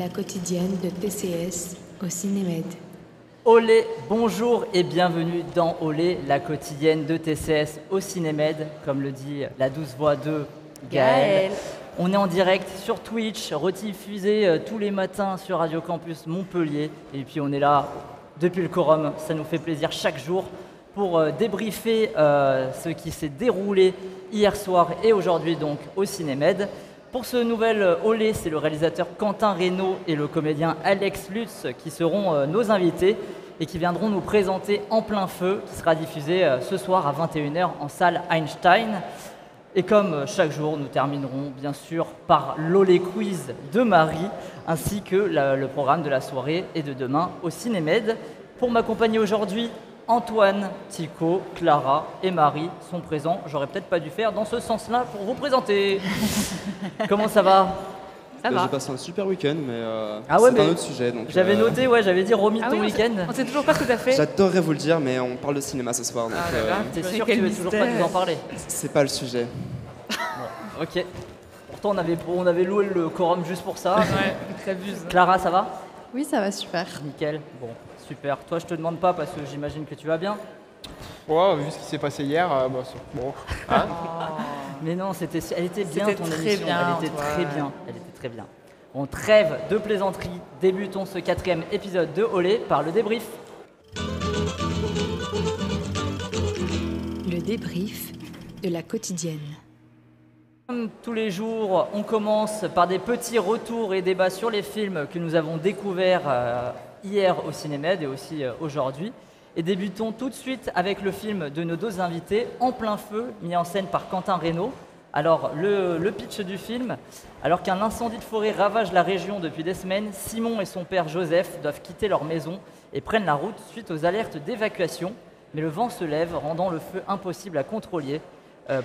la quotidienne de TCS au Cinémed. Olé, bonjour et bienvenue dans Olé, la quotidienne de TCS au Cinémed, comme le dit la douce voix de Gaëlle. On est en direct sur Twitch, rediffusé tous les matins sur Radio Campus Montpellier. Et puis on est là depuis le quorum, ça nous fait plaisir chaque jour pour débriefer ce qui s'est déroulé hier soir et aujourd'hui donc au Cinémed. Pour ce nouvel Olé, c'est le réalisateur Quentin Reynaud et le comédien Alex Lutz qui seront nos invités et qui viendront nous présenter En plein feu, qui sera diffusé ce soir à 21h en salle Einstein. Et comme chaque jour, nous terminerons bien sûr par l'Olé Quiz de Marie, ainsi que le programme de la soirée et de demain au Cinémed. Pour m'accompagner aujourd'hui, Antoine, Tico, Clara et Marie sont présents. J'aurais peut-être pas dû faire dans ce sens-là pour vous présenter. Comment ça va ? Ça va. J'ai passé un super week-end, mais ah ouais, c'est un autre sujet. J'avais noté, j'avais dit Romy ton week-end. On sait toujours pas ce que t'as fait. J'adorerais vous le dire, mais on parle de cinéma ce soir. Donc, t'es sûr que tu veux toujours pas nous en parler ? C'est pas le sujet. Bon, ok. Pourtant, on avait loué le quorum juste pour ça. Ouais, t'abuses. Clara, ça va ? Oui, ça va super. Nickel. Bon, super. Toi, je te demande pas parce que j'imagine que tu vas bien. Ouais, vu ce qui s'est passé hier, c'est bon. Hein Mais non, elle était bien ton très émission. bien, Elle était très bien. Elle était très bien. On trêve de plaisanterie. Débutons ce 4e épisode de Olé par le débrief. Le débrief de la quotidienne. Comme tous les jours, on commence par des petits retours et débats sur les films que nous avons découverts hier au Cinémed et aussi aujourd'hui. Et débutons tout de suite avec le film de nos deux invités, En plein feu, mis en scène par Quentin Reynaud. Alors, le pitch du film, alors qu'un incendie de forêt ravage la région depuis des semaines, Simon et son père Joseph doivent quitter leur maison et prennent la route suite aux alertes d'évacuation. Mais le vent se lève, rendant le feu impossible à contrôler.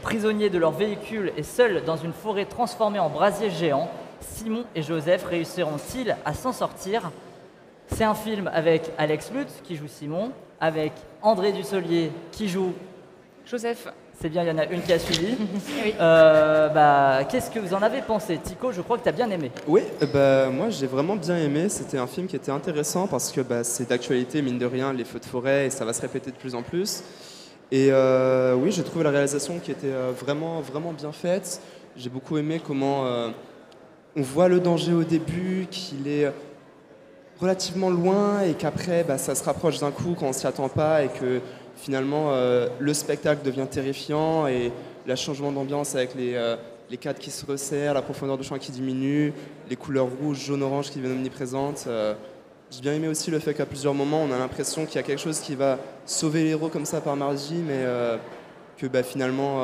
Prisonniers de leur véhicule et seuls dans une forêt transformée en brasier géant, Simon et Joseph réussiront-ils à s'en sortir ? C'est un film avec Alex Lutz qui joue Simon, avec André Dussolier qui joue Joseph. C'est bien, il y en a une qui a suivi. Oui. Qu'est-ce que vous en avez pensé ? Tico, je crois que tu as bien aimé. Oui, moi j'ai vraiment bien aimé. C'était un film qui était intéressant parce que c'est d'actualité, mine de rien, les feux de forêt, et ça va se répéter de plus en plus. Et oui, j'ai trouvé la réalisation qui était vraiment, vraiment bien faite. J'ai beaucoup aimé comment on voit le danger au début, qu'il est relativement loin et qu'après, ça se rapproche d'un coup quand on s'y attend pas et que finalement, le spectacle devient terrifiant et le changement d'ambiance avec les cadres qui se resserrent, la profondeur de champ qui diminue, les couleurs rouge, jaune, orange qui deviennent omniprésentes. J'ai bien aimé aussi le fait qu'à plusieurs moments, on a l'impression qu'il y a quelque chose qui va sauver les héros comme ça par magie, mais que finalement,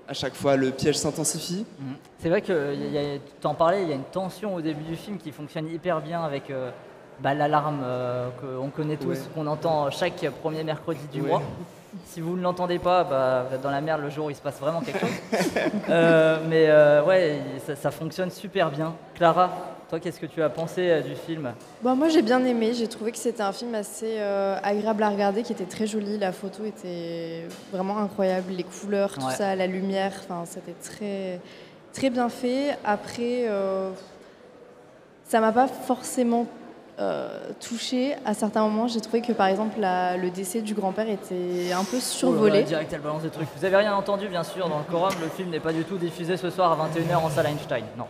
à chaque fois, le piège s'intensifie. C'est vrai que, tu t'en parlais, il y a une tension au début du film qui fonctionne hyper bien avec l'alarme qu'on connaît tous, qu'on entend chaque premier mercredi du mois. Si vous ne l'entendez pas, vous êtes dans la merde le jour où il se passe vraiment quelque chose. Ouais, ça fonctionne super bien. Clara, toi, qu'est-ce que tu as pensé du film ? Moi, j'ai bien aimé. J'ai trouvé que c'était un film assez agréable à regarder, qui était très joli. La photo était vraiment incroyable. Les couleurs, tout ça, la lumière, c'était très, très bien fait. Après, ça m'a pas forcément touchée. À certains moments, j'ai trouvé que, par exemple, le décès du grand-père était un peu survolé. Direct, elle balance des trucs. Vous avez rien entendu, bien sûr, dans le quorum. Le film n'est pas du tout diffusé ce soir à 21h en salle Einstein. Non.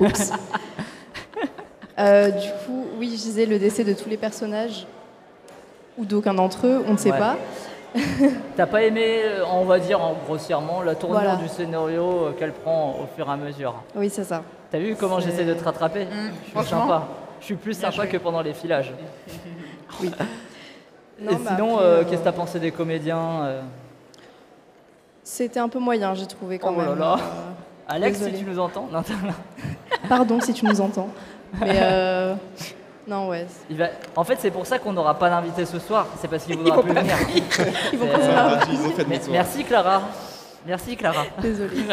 Oups. Du coup, oui, je disais le décès de tous les personnages, ou d'aucun d'entre eux, on ne sait pas. T'as pas aimé, on va dire grossièrement, la tournure du scénario qu'elle prend au fur et à mesure ? Oui, c'est ça. T'as vu comment j'essaie de te rattraper ? Je suis sympa. Je suis plus sympa que pendant les filages. Oui. Et sinon, qu'est-ce que t'as pensé des comédiens ? C'était un peu moyen, j'ai trouvé quand même. Oh là là. Alex, désolée. si tu nous entends. Non, Pardon si tu nous entends. Mais non, ouais. En fait, c'est pour ça qu'on n'aura pas d'invité ce soir. C'est parce qu'il ne voudra plus venir. Ils vont pas Merci Clara. Merci Clara. Désolée.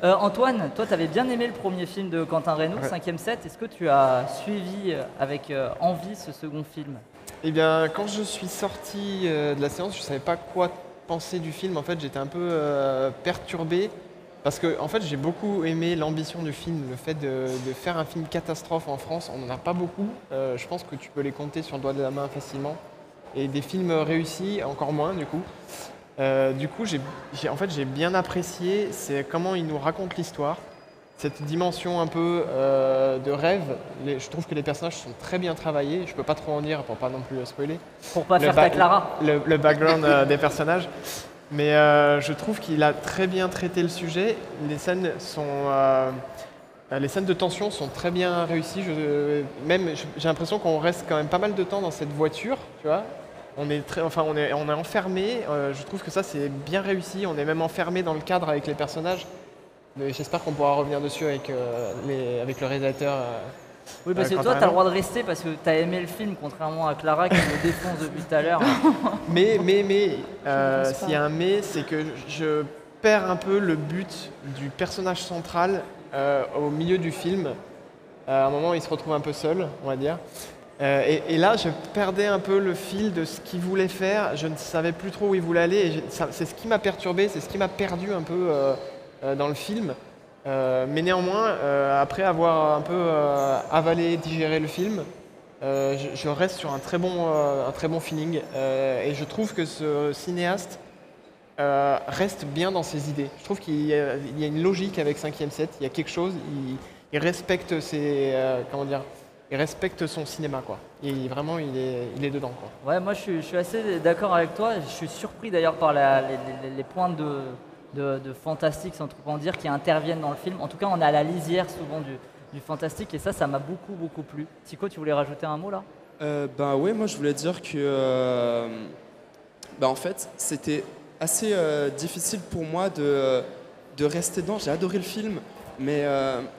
Antoine, toi, tu avais bien aimé le premier film de Quentin Reynaud, 5e set. Est-ce que tu as suivi avec envie ce second film ? Eh bien, quand je suis sorti de la séance, je ne savais pas quoi penser du film. En fait, j'étais un peu perturbé Parce que en fait, j'ai beaucoup aimé l'ambition du film, le fait de faire un film catastrophe en France. On n'en a pas beaucoup. Je pense que tu peux les compter sur le doigt de la main facilement. Et des films réussis, encore moins du coup. J'ai bien apprécié c'est comment ils nous racontent l'histoire. Cette dimension un peu de rêve. Je trouve que les personnages sont très bien travaillés. Je peux pas trop en dire pour pas non plus spoiler. Pour pas faire ta Clara. Le background des personnages. Mais je trouve qu'il a très bien traité le sujet. Les scènes de tension sont très bien réussies. J'ai l'impression qu'on reste quand même pas mal de temps dans cette voiture, tu vois. On est enfermé. Je trouve que ça c'est bien réussi. On est même enfermé dans le cadre avec les personnages. Mais j'espère qu'on pourra revenir dessus avec le réalisateur. Oui, parce que toi, tu as le droit de rester parce que tu as aimé le film, contrairement à Clara qui me défonce depuis tout à l'heure. Mais, s'il y a un mais, c'est que je perds un peu le but du personnage central au milieu du film. À un moment, il se retrouve un peu seul, on va dire. Et là, je perdais un peu le fil de ce qu'il voulait faire. Je ne savais plus trop où il voulait aller. Et c'est ce qui m'a perturbé, c'est ce qui m'a perdu un peu dans le film. Mais néanmoins, après avoir un peu avalé, digéré le film, je reste sur un très bon feeling. Et je trouve que ce cinéaste reste bien dans ses idées. Je trouve qu'il y a une logique avec 5e 7. Il y a quelque chose. Il respecte il respecte son cinéma, quoi. Et vraiment, il est dedans, quoi. Ouais, moi je suis assez d'accord avec toi. Je suis surpris d'ailleurs par les points de fantastique, sans trop en dire, qui interviennent dans le film. En tout cas, on est à la lisière souvent du fantastique et ça m'a beaucoup plu. Tico, tu voulais rajouter un mot là ? Oui, moi je voulais dire que en fait, c'était assez difficile pour moi de rester dedans. J'ai adoré le film. Mais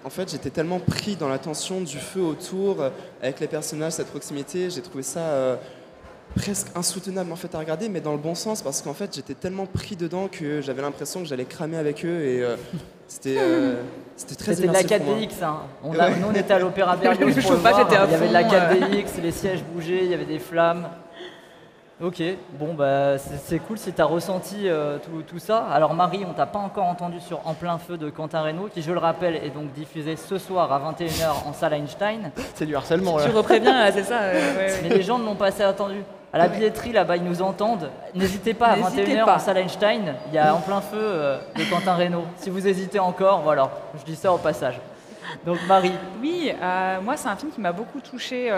en fait, j'étais tellement pris dans la tension du feu autour, avec les personnages, cette proximité, j'ai trouvé ça presque insoutenable en fait à regarder, mais dans le bon sens, parce qu'en fait, j'étais tellement pris dedans que j'avais l'impression que j'allais cramer avec eux et c'était très C'était de la immersif pour moi. 4DX, hein. Nous, on était à l'Opéra Berlioz pour le voir. Il y avait de la 4DX, les sièges bougeaient, il y avait des flammes. Ok, bon bah c'est cool si tu as ressenti tout ça. Alors Marie, on t'a pas encore entendu sur En plein feu de Quentin Reynaud, qui je le rappelle est donc diffusé ce soir à 21h en salle Einstein. C'est du harcèlement là. Tu repréviens, c'est ça. Mais les gens ne l'ont pas assez attendu. À la billetterie là-bas, ils nous entendent. N'hésitez pas à 21h en salle Einstein, il y a En plein feu de Quentin Reynaud. Si vous hésitez encore, voilà, je dis ça au passage. Donc Marie. Oui, moi c'est un film qui m'a beaucoup touchée.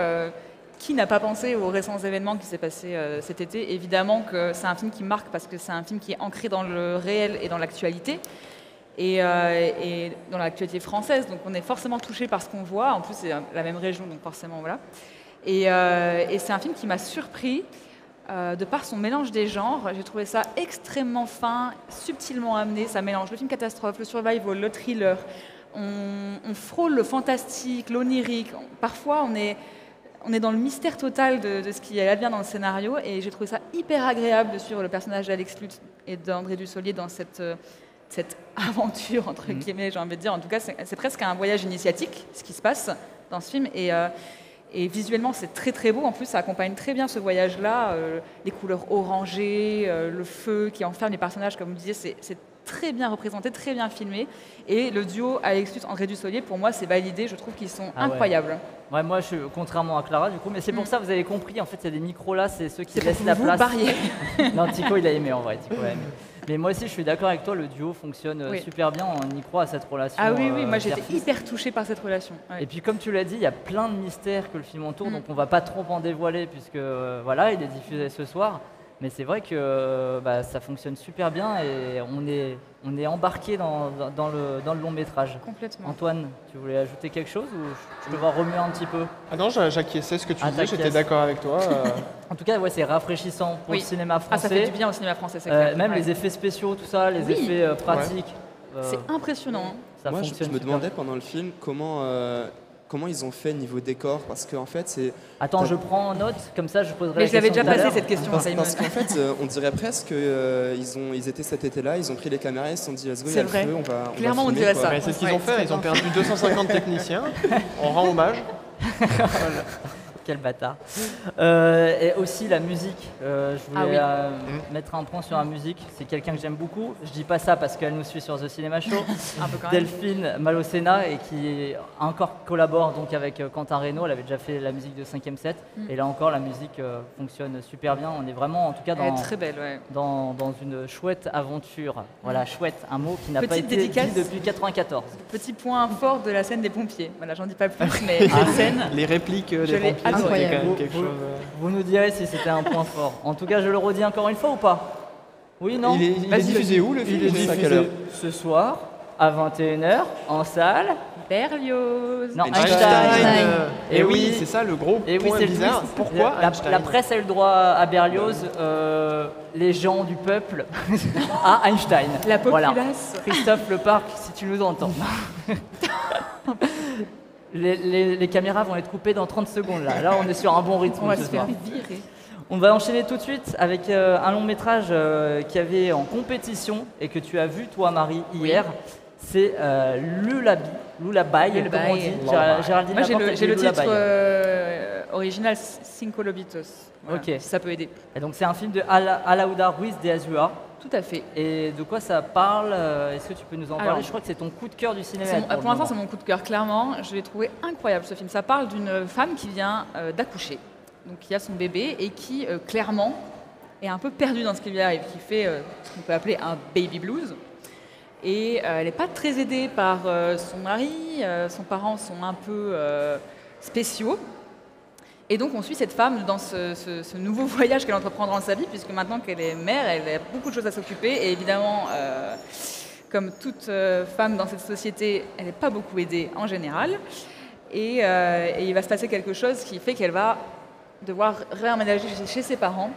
Qui n'a pas pensé aux récents événements qui s'est passé cet été ? Évidemment que c'est un film qui marque parce que c'est un film qui est ancré dans le réel et dans l'actualité. Et dans l'actualité française. Donc on est forcément touché par ce qu'on voit. En plus, c'est la même région, donc forcément, voilà. Et c'est un film qui m'a surpris de par son mélange des genres. J'ai trouvé ça extrêmement fin, subtilement amené. Ça mélange le film catastrophe, le survival, le thriller. On frôle le fantastique, l'onirique. Parfois, on est dans le mystère total de ce qui advient dans le scénario. Et j'ai trouvé ça hyper agréable de suivre le personnage d'Alex Lutz et d'André Dussolier dans cette aventure, entre guillemets, j'ai envie de dire. En tout cas, c'est presque un voyage initiatique, ce qui se passe dans ce film. Et visuellement, c'est très très beau. En plus, ça accompagne très bien ce voyage-là. Les couleurs orangées, le feu qui enferme les personnages, comme vous disiez, c'est très bien représenté, très bien filmé. Et le duo Alex Lutz, André Dussolier, pour moi, c'est validé. Je trouve qu'ils sont incroyables. Ouais, moi, je suis contrairement à Clara, du coup. Mais c'est pour ça, vous avez compris, en fait, il y a des micros là, c'est ceux qui laissent la place. Non, Tico, il a aimé en vrai. Tico a aimé. Mais moi aussi, je suis d'accord avec toi, le duo fonctionne super bien, on y croit à cette relation. Ah oui, moi j'étais hyper touchée par cette relation. Ouais. Et puis comme tu l'as dit, il y a plein de mystères que le film entoure, donc on va pas trop en dévoiler puisque voilà, il est diffusé ce soir. Mais c'est vrai que ça fonctionne super bien et on est embarqué dans le long métrage. Complètement. Antoine, tu voulais ajouter quelque chose ou je te vois remuer un petit peu? Ah non, j'acquiesçais ce que tu disais, j'étais d'accord avec toi. En tout cas, ouais, c'est rafraîchissant pour le cinéma français. Ah, ça fait du bien au cinéma français, c'est clair. Même les effets spéciaux, tout ça, les effets pratiques. C'est impressionnant. Ça Moi, fonctionne je me super. demandais pendant le film comment ils ont fait niveau décor, parce qu'en fait c'est... Attends, je prends en note, comme ça je poserai Mais la je l'avais question déjà tout à passé l'heure. cette question. Parce qu'en fait, on dirait presque qu'ils étaient cet été-là, ils ont pris les caméras, ils se sont dit let's go, il y a le vrai. feu, on va Clairement, on filmer, dirait quoi. ça. Mais c'est ce qu'ils ont fait, ils ont perdu 250 techniciens, on rend hommage. Quel bâtard. Et aussi la musique. Je voulais mettre un point sur la musique. C'est quelqu'un que j'aime beaucoup. Je dis pas ça parce qu'elle nous suit sur The Cinema Show. Un peu quand même. Delphine Malocena et qui encore collabore donc avec Quentin Reynaud. Elle avait déjà fait la musique de 5e set. Et là encore, la musique fonctionne super bien. On est vraiment, en tout cas, Elle est très belle, ouais. dans une chouette aventure. Voilà, chouette, un mot qui n'a pas Petite été dédicace. dit depuis 94. Petit point fort de la scène des pompiers. Voilà, j'en dis pas plus, mais cette scène. Les répliques des l'ai pompiers, c'était adoré. quand même quelque chose. Vous nous direz si c'était un point fort. En tout cas, je le redis encore une fois ou pas? Oui, non? Il est diffusé où le film? Il est Je sais pas à quelle diffusé heure. ce soir à 21h en salle. Berlioz. Non, Einstein. Et oui, c'est ça le gros Et oui, point c'est le bizarre. twist. Pourquoi Einstein La presse a eu le droit à Berlioz, les gens du peuple à Einstein. La Voilà. populace. Christophe Leparc, si tu nous entends. Les caméras vont être coupées dans 30 secondes là. Là, on est sur un bon rythme. On va ce se faire soir. virer. On va enchaîner tout de suite avec un long métrage qu'il y avait en compétition et que tu as vu toi Marie hier. C'est Lullaby, comme on dit. Géraldine Moi, Laporte a j'ai dit le titre Lullaby. original Cinco Lobitos. Voilà, Ok. si ça peut aider. Et donc c'est un film de Alauda Ruiz de Azua. Tout à fait. Et de quoi ça parle? Est-ce que tu peux nous en parler? Alors, Je crois que c'est ton coup de cœur du cinéma. Pour l'instant, c'est mon coup de cœur, clairement. Je l'ai trouvé incroyable, ce film. Ça parle d'une femme qui vient d'accoucher, donc qui a son bébé et qui, clairement, est un peu perdue dans ce qui lui arrive, qui fait ce qu'on peut appeler un baby blues. Et elle n'est pas très aidée par son mari. Ses parents sont un peu spéciaux. Et donc on suit cette femme dans ce nouveau voyage qu'elle entreprendra dans sa vie, puisque maintenant qu'elle est mère, elle a beaucoup de choses à s'occuper. Et évidemment, comme toute femme dans cette société, elle n'est pas beaucoup aidée en général. Et il va se passer quelque chose qui fait qu'elle va devoir réemménager chez ses parents.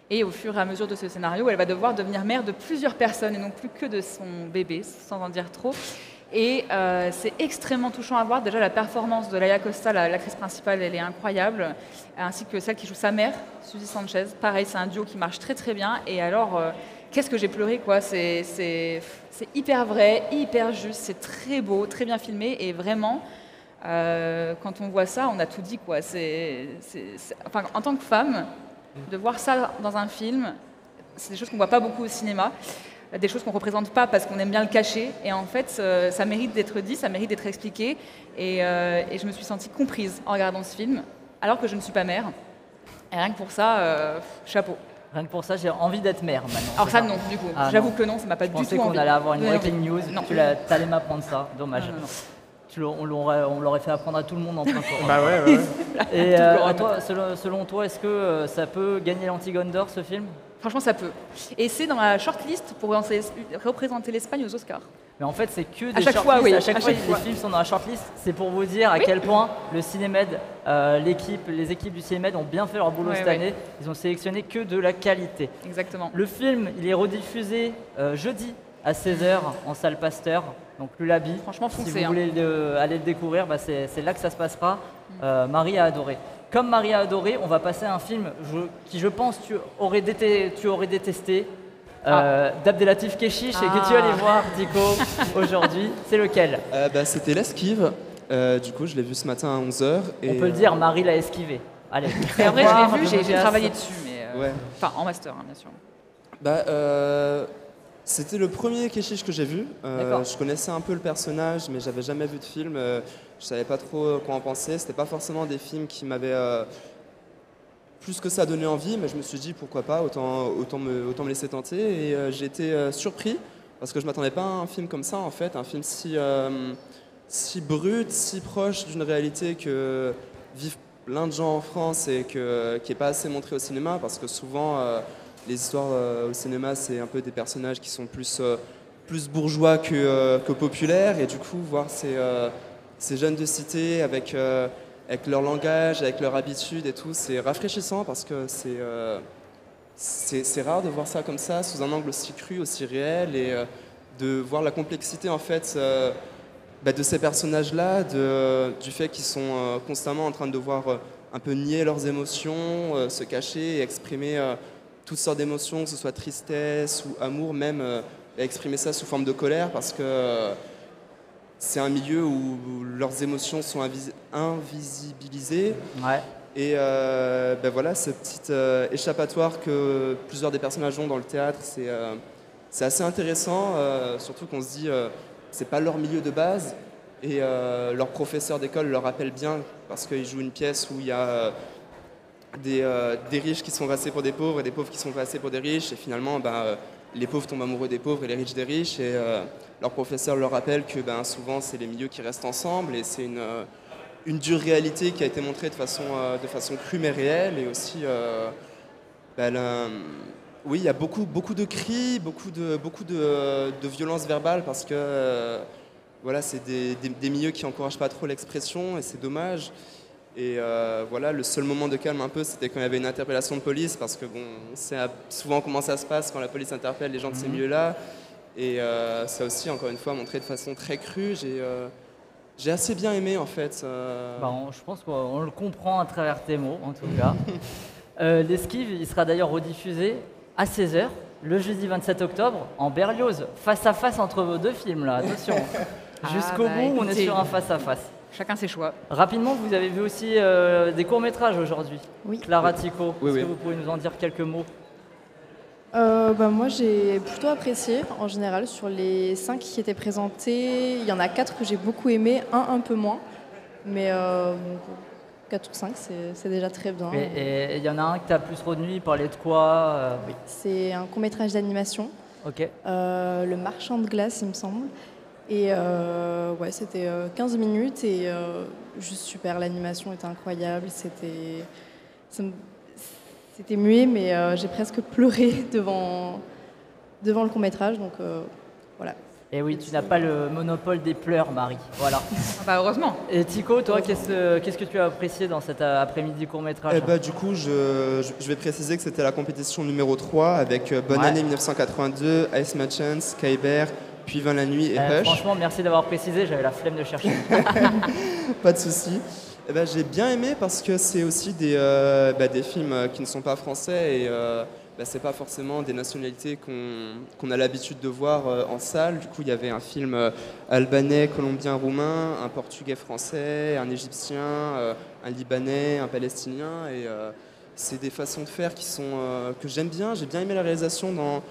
Et au fur et à mesure de ce scénario, elle va devoir devenir mère de plusieurs personnes et non plus que de son bébé, sans en dire trop. Et c'est extrêmement touchant à voir. Déjà, la performance de Laia Costa, l'actrice principale, elle est incroyable, ainsi que celle qui joue sa mère, Suzy Sanchez. Pareil, c'est un duo qui marche très très bien. Et alors, qu'est-ce que j'ai pleuré, quoi. C'est hyper vrai, hyper juste, c'est très beau, très bien filmé. Et vraiment, quand on voit ça, on a tout dit, quoi. Enfin, en tant que femme, de voir ça dans un film, c'est des choses qu'on ne voit pas beaucoup au cinéma. Des choses qu'on ne représente pas parce qu'on aime bien le cacher. Et en fait, ça mérite d'être dit, ça mérite d'être expliqué. Et je me suis sentie comprise en regardant ce film, alors que je ne suis pas mère. Et rien que pour ça, chapeau. Rien que pour ça, j'ai envie d'être mère maintenant. Alors ça, non, du coup. Ah, J'avoue non. que non, ça m'a pas du tout envie. Je pensais qu'on allait avoir une breaking news. Non. Tu allais m'apprendre ça. Dommage. Non. On l'aurait fait apprendre à tout le monde en plein cours. Bah ouais. Et à toi, selon toi, est-ce que ça peut gagner l'Antigone d'Or, ce film? Franchement, ça peut. Et c'est dans la shortlist pour représenter l'Espagne aux Oscars. Mais en fait, c'est que des À chaque fois, shortlists. oui. À chaque fois, les films sont dans la shortlist. C'est pour vous dire à quel point le Cinémed, les équipes du Cinémed ont bien fait leur boulot cette année. Ils ont sélectionné que de la qualité. Exactement. Le film, il est rediffusé jeudi à 16h en salle Pasteur. Donc Lullaby. Franchement, si foncez, vous voulez aller le découvrir, c'est là que ça se passera. Marie a adoré. Comme Marie a adoré, on va passer à un film qui, je pense, tu aurais détesté. D'Abdelatif Kechiche et que tu allais voir, Tico, aujourd'hui. C'est lequel? C'était L'Esquive. Du coup, je l'ai vu ce matin à 11h. On peut le dire, Marie l'a esquivé. Allez. Et en vrai, je l'ai vu, j'ai travaillé dessus, mais Ouais. enfin en master, hein, bien sûr. C'était le premier Kechiche que j'ai vu. Je connaissais un peu le personnage, mais j'avais jamais vu de film. Je savais pas trop quoi en penser. C'était pas forcément des films qui m'avaient plus que ça donné envie, mais je me suis dit pourquoi pas, autant me laisser tenter. Et j'ai été surpris parce que je m'attendais pas à un film comme ça en fait, un film si brut, si proche d'une réalité que vivent plein de gens en France et qui est pas assez montré au cinéma, parce que souvent les histoires au cinéma, c'est un peu des personnages qui sont plus bourgeois que populaires, et du coup voir ces jeunes de cité avec leur langage, avec leur habitude et tout, c'est rafraîchissant parce que c'est rare de voir ça comme ça, sous un angle aussi cru, aussi réel, et de voir la complexité en fait de ces personnages-là, du fait qu'ils sont constamment en train de devoir un peu nier leurs émotions, se cacher et exprimer toutes sortes d'émotions, que ce soit tristesse ou amour même, et exprimer ça sous forme de colère, parce que c'est un milieu où leurs émotions sont invisibilisées. Ouais. Et ben voilà, ce petit échappatoire que plusieurs des personnages ont dans le théâtre, c'est assez intéressant, surtout qu'on se dit c'est pas leur milieu de base. Et leur professeur d'école leur rappelle bien, parce qu'ils jouent une pièce où il y a des riches qui sont passés pour des pauvres et des pauvres qui sont passés pour des riches. Et finalement, les pauvres tombent amoureux des pauvres et les riches des riches. Et leur professeur leur rappelle que souvent, c'est les milieux qui restent ensemble. Et c'est une dure réalité qui a été montrée de façon crue mais réelle. Et aussi, oui, il y a beaucoup de cris, beaucoup de violence verbale parce que voilà, c'est des milieux qui n'encouragent pas trop l'expression et c'est dommage. Et voilà, le seul moment de calme un peu, c'était quand il y avait une interpellation de police parce que bon, on sait souvent comment ça se passe quand la police interpelle les gens de ces milieux-là. Et ça aussi, encore une fois, montré de façon très crue. J'ai assez bien aimé en fait. Je pense qu'on le comprend à travers tes mots, en tout cas. L'Esquive, il sera d'ailleurs rediffusé à 16h, le jeudi 27 octobre, en Berlioz, face à face entre vos deux films, là, attention. Jusqu'au bout, on est sur un face à face. Chacun ses choix. Rapidement, vous avez vu aussi des courts-métrages aujourd'hui. Oui. Clara Tico, Oui, est-ce oui. que vous pouvez nous en dire quelques mots? Moi, j'ai plutôt apprécié, en général, sur les 5 qui étaient présentés. Il y en a 4 que j'ai beaucoup aimé, un peu moins. Mais 4 ou 5, c'est déjà très bien. Et il y en a un que tu as plus retenu, il parlait de quoi Oui, c'est un court-métrage d'animation, Ok. Le Marchand de glace, il me semble. Et ouais, c'était 15 minutes et juste super, l'animation était incroyable. C'était muet, mais j'ai presque pleuré devant le court-métrage, donc voilà. Et oui, tu n'as pas le monopole des pleurs, Marie. Voilà. Heureusement. Et Tico, toi, qu'est-ce que tu as apprécié dans cet après-midi court-métrage? Du coup, je vais préciser que c'était la compétition numéro 3 avec Bonne Ouais. année 1982, Ice Merchants, Kyber, Puis vint la nuit et Hush. Franchement, merci d'avoir précisé, j'avais la flemme de chercher. Pas de souci. J'ai bien aimé parce que c'est aussi des films qui ne sont pas français et c'est pas forcément des nationalités qu'on a l'habitude de voir en salle. Du coup, il y avait un film albanais, colombien, roumain, un portugais français, un égyptien, un libanais, un palestinien. Et c'est des façons de faire que j'aime bien. J'ai bien aimé la réalisation dans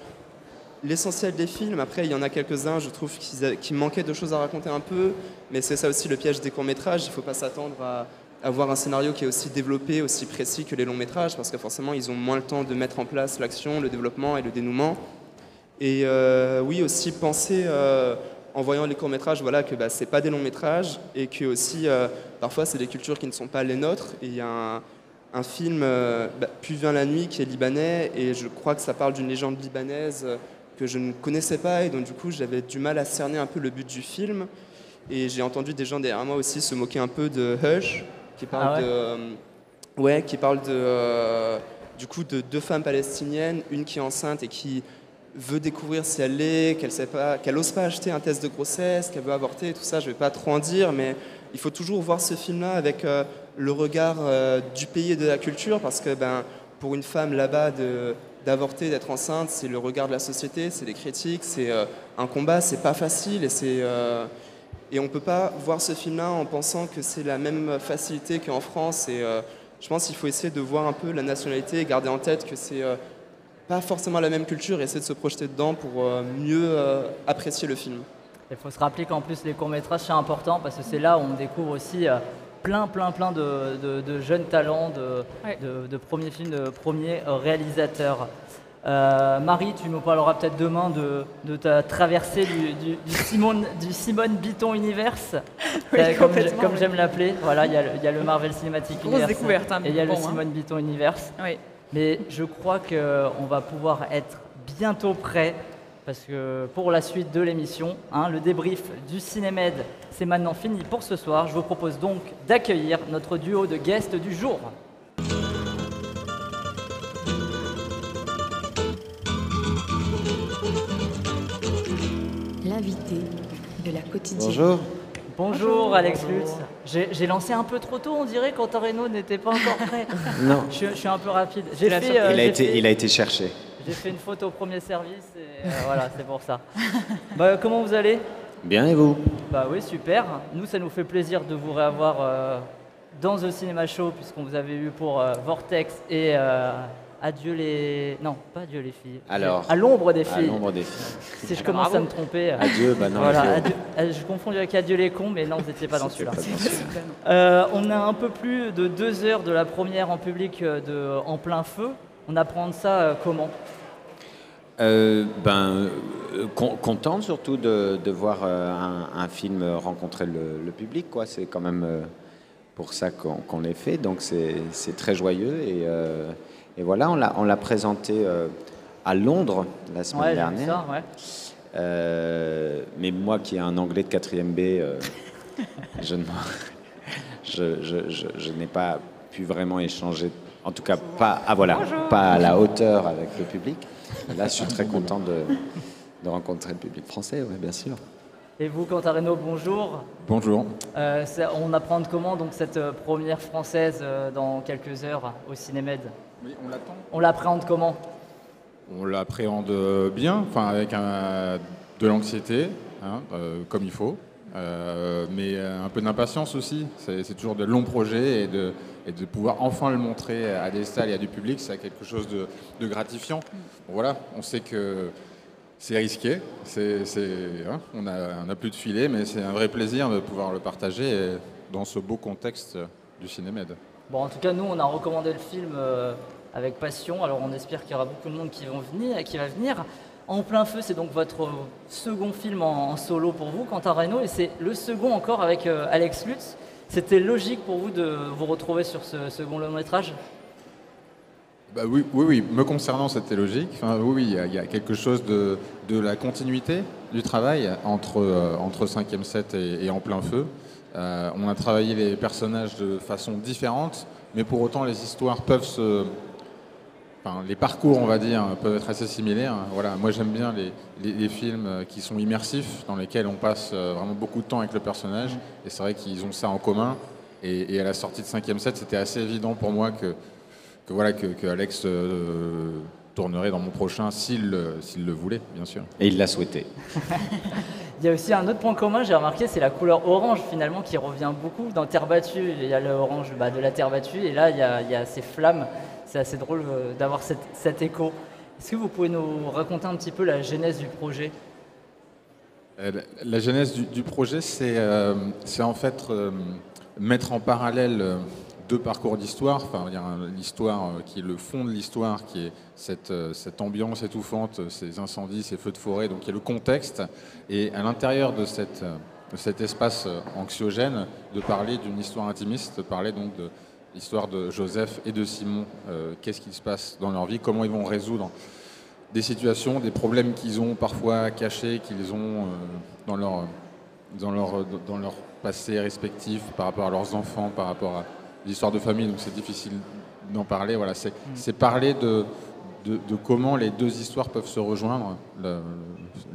l'essentiel des films. Après, il y en a quelques-uns, je trouve, qui manquaient de choses à raconter un peu. Mais c'est ça aussi le piège des courts-métrages. Il ne faut pas s'attendre à avoir un scénario qui est aussi développé, aussi précis que les longs-métrages, parce que forcément, ils ont moins le temps de mettre en place l'action, le développement et le dénouement. Et oui, aussi penser, en voyant les courts-métrages, voilà, que c'est pas des longs-métrages et que aussi, parfois, c'est des cultures qui ne sont pas les nôtres. Et il y a un film, Puis vint la nuit, qui est libanais, et je crois que ça parle d'une légende libanaise que je ne connaissais pas, et donc du coup, j'avais du mal à cerner un peu le but du film. Et j'ai entendu des gens derrière moi aussi se moquer un peu de Hush, qui parle du coup de deux femmes palestiniennes, une qui est enceinte et qui veut découvrir si elle l'est, qu'elle n'ose pas acheter un test de grossesse, qu'elle veut avorter, tout ça. Je ne vais pas trop en dire, mais il faut toujours voir ce film-là avec le regard du pays et de la culture, parce que pour une femme là-bas d'avorter, d'être enceinte, c'est le regard de la société, c'est des critiques, c'est un combat, c'est pas facile, et on ne peut pas voir ce film-là en pensant que c'est la même facilité qu'en France. Et je pense qu'il faut essayer de voir un peu la nationalité et garder en tête que c'est pas forcément la même culture et essayer de se projeter dedans pour mieux apprécier le film. Il faut se rappeler qu'en plus, les courts-métrages, c'est important parce que c'est là où on découvre aussi plein de jeunes talents, de premiers films, de premiers réalisateurs. Marie, tu nous parleras peut-être demain de ta traversée du Simone Bitton Universe, Oui, comme j'aime l'appeler. Voilà, il y a le Marvel Cinematic Grosse Universe découverte, et il y a le hein. Simone Bitton Universe. Oui. Mais je crois qu'on va pouvoir être bientôt prêt parce que pour la suite de l'émission, le débrief du Cinémed, c'est maintenant fini pour ce soir. Je vous propose donc d'accueillir notre duo de guests du jour. L'invité de la quotidienne. Bonjour. Bonjour Alex Lutz. J'ai lancé un peu trop tôt, on dirait, quand Reno n'était pas encore prêt. Non, Je suis un peu rapide. il a été cherché. J'ai fait une faute au premier service et voilà, c'est pour ça. Comment vous allez? Bien, et vous? Bah oui, super. Nous, ça nous fait plaisir de vous réavoir dans The Cinema Show, puisqu'on vous avait eu pour Vortex et Adieu les... Non, pas Adieu les filles. Alors, À l'ombre des à filles. l'ombre des filles. Si je commence à me tromper. Adieu, bah non. Voilà, adieu. je confonds avec Adieu les cons, mais non, vous n'étiez pas dans celui-là. Pas On a un peu plus de 2 heures de la première en public En plein feu. On apprend ça comment? Content surtout de voir un film rencontrer le public, quoi. C'est quand même pour ça qu'on l'ait fait, donc c'est très joyeux et voilà, on l'a présenté à Londres la semaine dernière. Ça, ouais. Mais moi qui ai un anglais de 4e B, je n'ai pas pu vraiment échanger, en tout cas pas à la hauteur avec le public. Là, je suis très content de rencontrer le public français, ouais, bien sûr. Et vous, Quentin Reynaud, bonjour. Bonjour. On apprend comment donc cette première française dans quelques heures au Cinémed? Oui, on l'attend. On l'appréhende comment? On l'appréhende bien, enfin avec de l'anxiété, comme il faut, mais un peu d'impatience aussi. C'est toujours de longs projets et de pouvoir enfin le montrer à des salles et à du public, c'est quelque chose de gratifiant. Bon, voilà, on sait que c'est risqué, on a plus de filet, mais c'est un vrai plaisir de pouvoir le partager dans ce beau contexte du Cinémed. Bon, en tout cas, nous, on a recommandé le film avec passion. Alors, on espère qu'il y aura beaucoup de monde qui va venir. En plein feu, c'est donc votre second film en solo pour vous, Quentin Reynaud, et c'est le second encore avec Alex Lutz. C'était logique pour vous de vous retrouver sur ce second long métrage? Bah oui, me concernant, c'était logique. Enfin, oui, il y a quelque chose de la continuité du travail entre 5e set et En plein feu. On a travaillé les personnages de façon différente, mais pour autant, les histoires les parcours, on va dire, peuvent être assez similaires. Voilà, moi, j'aime bien les films qui sont immersifs, dans lesquels on passe vraiment beaucoup de temps avec le personnage. Et c'est vrai qu'ils ont ça en commun. Et à la sortie de 5e set, c'était assez évident pour moi que Alex tournerait dans mon prochain s'il le voulait, bien sûr. Et il l'a souhaité. Il y a aussi un autre point commun, j'ai remarqué, c'est la couleur orange finalement qui revient beaucoup. Dans Terre battue, il y a l'orange de la terre battue et là il y a ces flammes. C'est assez drôle d'avoir cet écho. Est-ce que vous pouvez nous raconter un petit peu la genèse du projet? La genèse du projet, c'est en fait mettre en parallèle deux parcours d'histoire, enfin, il y a l'histoire qui est le fond de l'histoire, qui est cette ambiance étouffante, ces incendies, ces feux de forêt, donc il y a le contexte, et à l'intérieur de cet espace anxiogène, de parler d'une histoire intimiste, de parler donc de l'histoire de Joseph et de Simon, qu'est-ce qui se passe dans leur vie, comment ils vont résoudre des situations, des problèmes qu'ils ont parfois cachés, qu'ils ont dans leur passé respectif, par rapport à leurs enfants, par rapport à l'histoire de famille, donc c'est difficile d'en parler. Voilà, c'est parler de comment les deux histoires peuvent se rejoindre,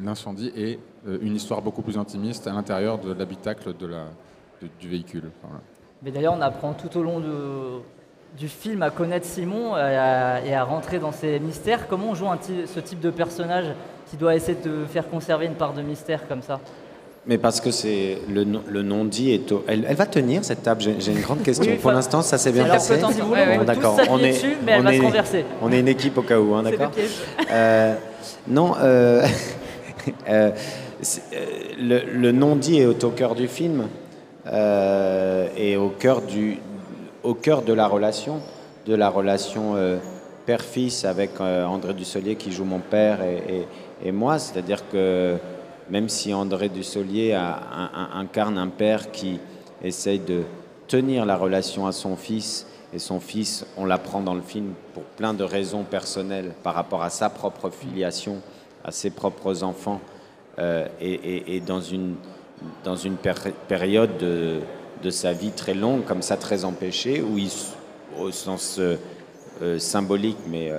l'incendie et une histoire beaucoup plus intimiste à l'intérieur de l'habitacle du véhicule. Voilà. Mais d'ailleurs, on apprend tout au long du film à connaître Simon et à rentrer dans ses mystères. Comment on joue ce type de personnage qui doit essayer de faire conserver une part de mystère comme ça? Mais parce que c'est le non-dit est elle va tenir cette table. J'ai une grande question. Oui, pour l'instant, ça s'est bien passé. Si vous voulez, on peut tous s'appuyer dessus, mais elle va se renverser. On est une équipe au cas où, hein, d'accord. Non, le non-dit est au cœur du film et au cœur de la relation père-fils avec André Dussolier qui joue mon père et moi. C'est-à-dire que même si André Dussolier incarne un père qui essaye de tenir la relation à son fils, et son fils, on l'apprend dans le film, pour plein de raisons personnelles par rapport à sa propre filiation, à ses propres enfants, et dans une période de sa vie très longue, comme ça, très empêchée, où au sens symbolique, mais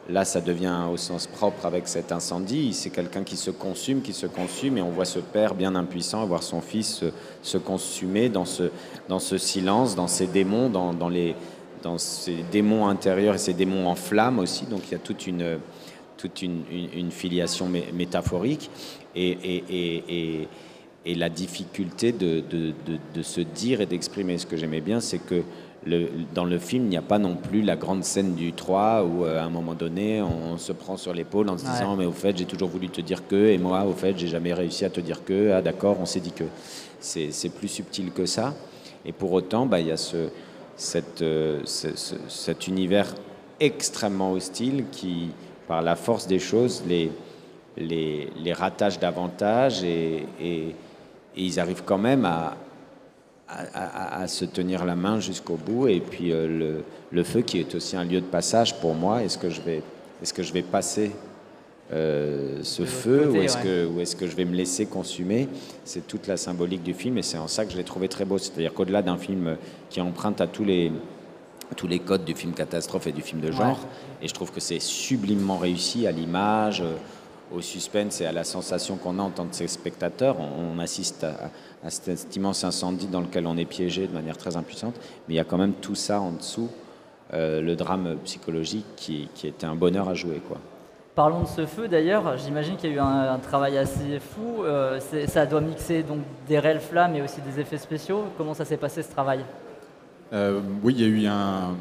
là, ça devient au sens propre avec cet incendie. C'est quelqu'un qui se consume, et on voit ce père bien impuissant, voir son fils se consumer dans ce silence, dans ces démons, dans ces démons intérieurs et ces démons en flammes aussi. Donc il y a toute une filiation métaphorique. Et la difficulté de se dire et d'exprimer. Ce que j'aimais bien, c'est que dans le film, il n'y a pas non plus la grande scène du 3 où à un moment donné, on se prend sur l'épaule en se disant mais au fait, j'ai toujours voulu te dire que, et moi, au fait, j'ai jamais réussi à te dire que, ah d'accord, on s'est dit que. C'est plus subtil que ça. Et pour autant, il y a cet univers extrêmement hostile qui, par la force des choses, les rattache davantage et ils arrivent quand même à se tenir la main jusqu'au bout. Et puis le feu qui est aussi un lieu de passage pour moi. Est-ce que je vais passer ce feu côté, ou est-ce que je vais me laisser consumer? C'est toute la symbolique du film et c'est en ça que je l'ai trouvé très beau. C'est-à-dire qu'au-delà d'un film qui emprunte à tous les codes du film catastrophe et du film de genre, et je trouve que c'est sublimement réussi à l'image, au suspense et à la sensation qu'on a en tant que spectateur. On assiste à cet immense incendie dans lequel on est piégé de manière très impuissante, mais il y a quand même tout ça en dessous, le drame psychologique qui était un bonheur à jouer, quoi. Parlons de ce feu d'ailleurs, j'imagine qu'il y a eu un travail assez fou. Ça doit mixer donc des réelles flammes et aussi des effets spéciaux. Comment ça s'est passé ce travail? Oui, il y a eu un